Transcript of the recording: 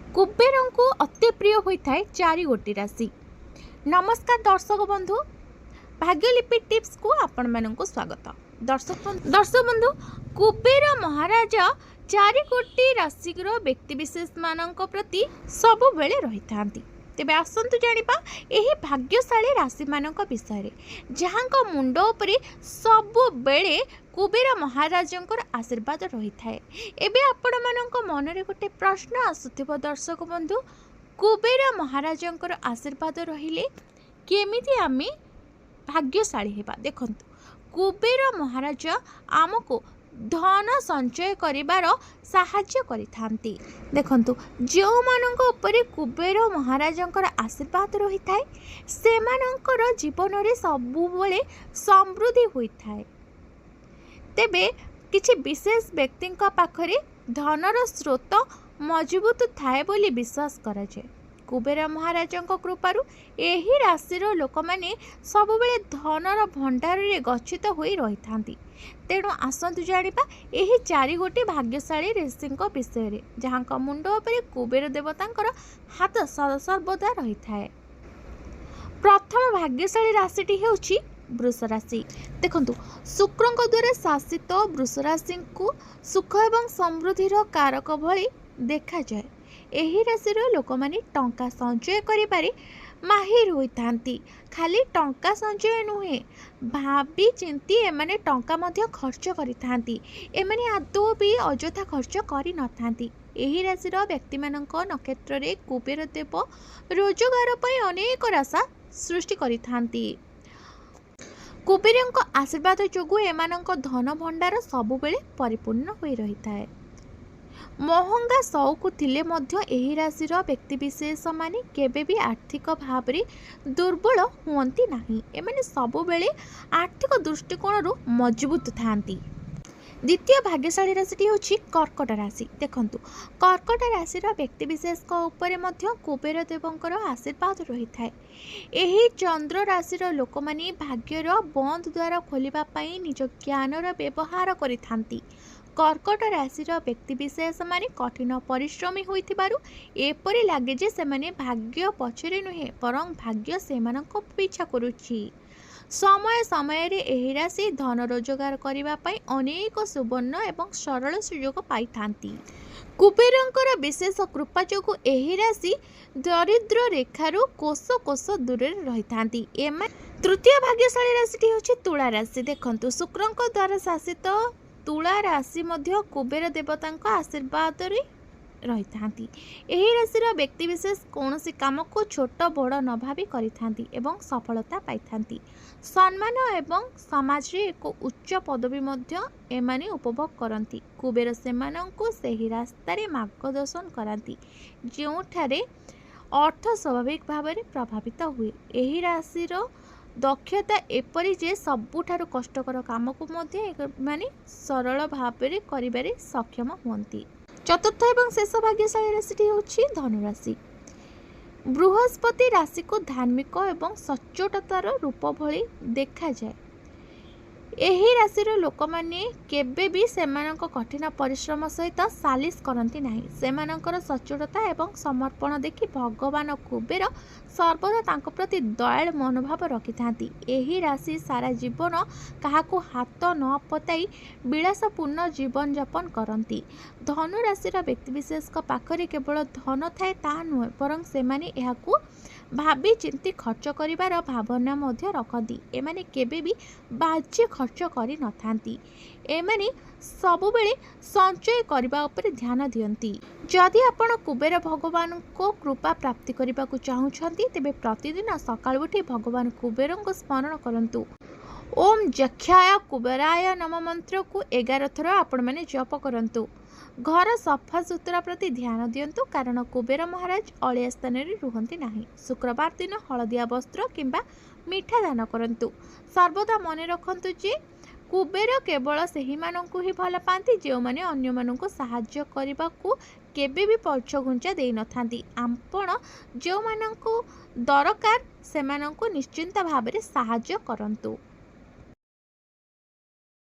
कुबेरଙ୍କୁ अति प्रिय होता है चारि गोटी राशि। नमस्कार दर्शक बंधु, भाग्यलिपि टिप्स को आपण मानक स्वागत। दर्शक बंधु, कुबेर महाराज चारि गोटी राशि व्यक्ति विशेष मानक प्रति सब बेले रही था। तेबे आसंतु जानिबा एही भाग्यशाली राशि मानक विषय जहां मुंड उपरे सब बेले कुबेर महाराजंकर आशीर्वाद रही थाए। एबे आपण मानक मनरे गोटे प्रश्न आसुथिबो दर्शक बंधु, कुबेर महाराजंकर आशीर्वाद रहिले केमिति आमे भाग्यशाली हेबा। देखंतु, कुबेर महाराज आमको धन संचय करिबार साहाय्य करिथांती। देखंतु, जो मानक उपरे कुबेर महाराजंकर आशीर्वाद रही थाए सेमानंकर जीवन रे सबुबले समृद्धि होई थाए। तेबे किछि विशेष व्यक्ति पाखरे धनर स्रोत मजबूत थाए बोली विश्वास करा जाए। कुबेर महाराजंक कृपारु एही राशिर लोक माने सबुबले धनर भंडार रे गच्छित होई रही थांती। तेणु आसंतु जानिबा एही चारि गोटी भाग्यशाली ऋषिंक विषय रे जहांक मुंड उपरे कुबेर देवतांकर हाथ सर्वदा रही थाए। प्रथम भाग्यशाली राशिटी हेउछि वृष राशि। देखंतु, शुक्रंक द्वारा शासित वृष राशि को सुख एवं समृद्धिर कारक भली देखा जाए। एही राशिर लोक माने टंका संचय करिपारे माहिर होइथांती। खाली टंका संचय नुहे, भाबी चिंती एमाने टंका मध्य खर्च करिथांती। एमाने आदौ भी अजथा खर्च करि नथांती। एही राशिर व्यक्ति मानक नक्षत्र रे कुबेर देव रोजगार पई अनेक राशा सृष्टि करिथांती। कुबेरଙ୍କ आशीर्वाद जोगु एमानଙ୍କ धन भंडार सबुबेले परिपूर्ण होई रही थाए। महंगा शौक थिले मध्य एही राशिर व्यक्ति विशेष माने केबे भी आर्थिक भाव रे दुर्बल हुअंती नाही। एमाने सबुबेले आर्थिक दृष्टिकोण मजबूत थांती। द्वितीय भाग्यशाली राशिटी होछि कर्कट राशि। देखंतु, कर्कट राशिर व्यक्ति विशेष उपरे मध्य कुबेर देवंकर आशीर्वाद रही थाए। एही चंद्र राशिर लोक माने भाग्यर बंद द्वार खोलिबा पई निज ज्ञानर व्यवहार करिथांती। कर्कट राशिर व्यक्ति विशेष माने कठिन परिश्रमी होइथिबारु एपरि लागे जे सेमाने भाग्य पछरे नुहे परं भाग्य सेमानक पीछा करूछि। समय समय रे एही राशि धन रोजगार करिबा पई अनेक सुवर्ण एवं सरल सुयोग पाई थांती। कुबेरंकर विशेष कृपा जोगु एही राशि दरिद्र रेखारु कोस कोस दूर रही थांती। तृतीय भाग्यशाली राशिटी होछि तुला राशि। देखंतु, शुक्रंक द्वारा शासित तुला राशि मध्य कुबेर देवतांक आशीर्वाद रे रही थांती। एही राशिर व्यक्ति विशेष कौनसी काम को छोट बड़ न भावी करिथांती एवं सफलता पाई थांती। सम्मान एवं समाज रे एक उच्च पदवी मध्य एमाने उपभोग करंती। कुबेर सेमानंकु सेही रास्ता रे मार्गदर्शन करांती जेउठारे अर्थ स्वाभाविक भाव में प्रभावित हुए। एही राशिर दक्षता एपरी जे सबुठारु कष्टकर काम को मध्य माने सरल भाव में करिबारे सक्षम हुअंती। चतुर्थ एवं शेष भाग्यशाली राशिटी होछि धनुराशि। बृहस्पति राशि को धार्मिक एवं सच्चोटतार रूप भली देखा जाए। एही राशिर लोक माने केबे भी सेमानक कठिन परिश्रम सहित सालिस करंती नाही। सेमानकर सच्चोटता एवं समर्पण देखि भगवान कुबेर सर्वदा तांको प्रति दयालु मनोभाव रखिथांती। एही राशि सारा जीवन काहाको हाथ न पताई विलासपूर्ण जीवन यापन करंती। धनु राशिर व्यक्ति विशेष पाखरे केवल धन थाए ता नुहे परं सेमाने एहाकू भाबी चिंती खर्च करिबार भावना मध्य रखती। एमाने केबे भी बाज्य खर्च करि नथांती। एमाने सबुबेले संचय करबा उपरे ध्यान दियंती। जदि आपण कुबेर भगवान को कृपा प्राप्ति करबा को चाहुछंती तेबे प्रतिदिन सकाळ उठी भगवान कुबेरंको स्मरण करंतु। ओम जक्षाय कुबेराय नम मंत्र को 11 थर आपण माने जप करंतु। घर सफा सुतरा प्रति ध्यान दियंतु कारण कुबेर महाराज अलिया स्थान रे रुहंती नाही। शुक्रवार दिन हलदिया वस्त्र किंबा मीठा दान करंतु। सर्वदा मने रखंतु जे कुबेर केवल सेही मानंकु ही भल पांती जे माने अन्य मानंकु सहाय्य करबाकू केबे भी पछ घुंचा देई नथांती। आपण जो मानंकु दरकार सेमानंकु निश्चिंत भाबरे सहाय्य करंतु।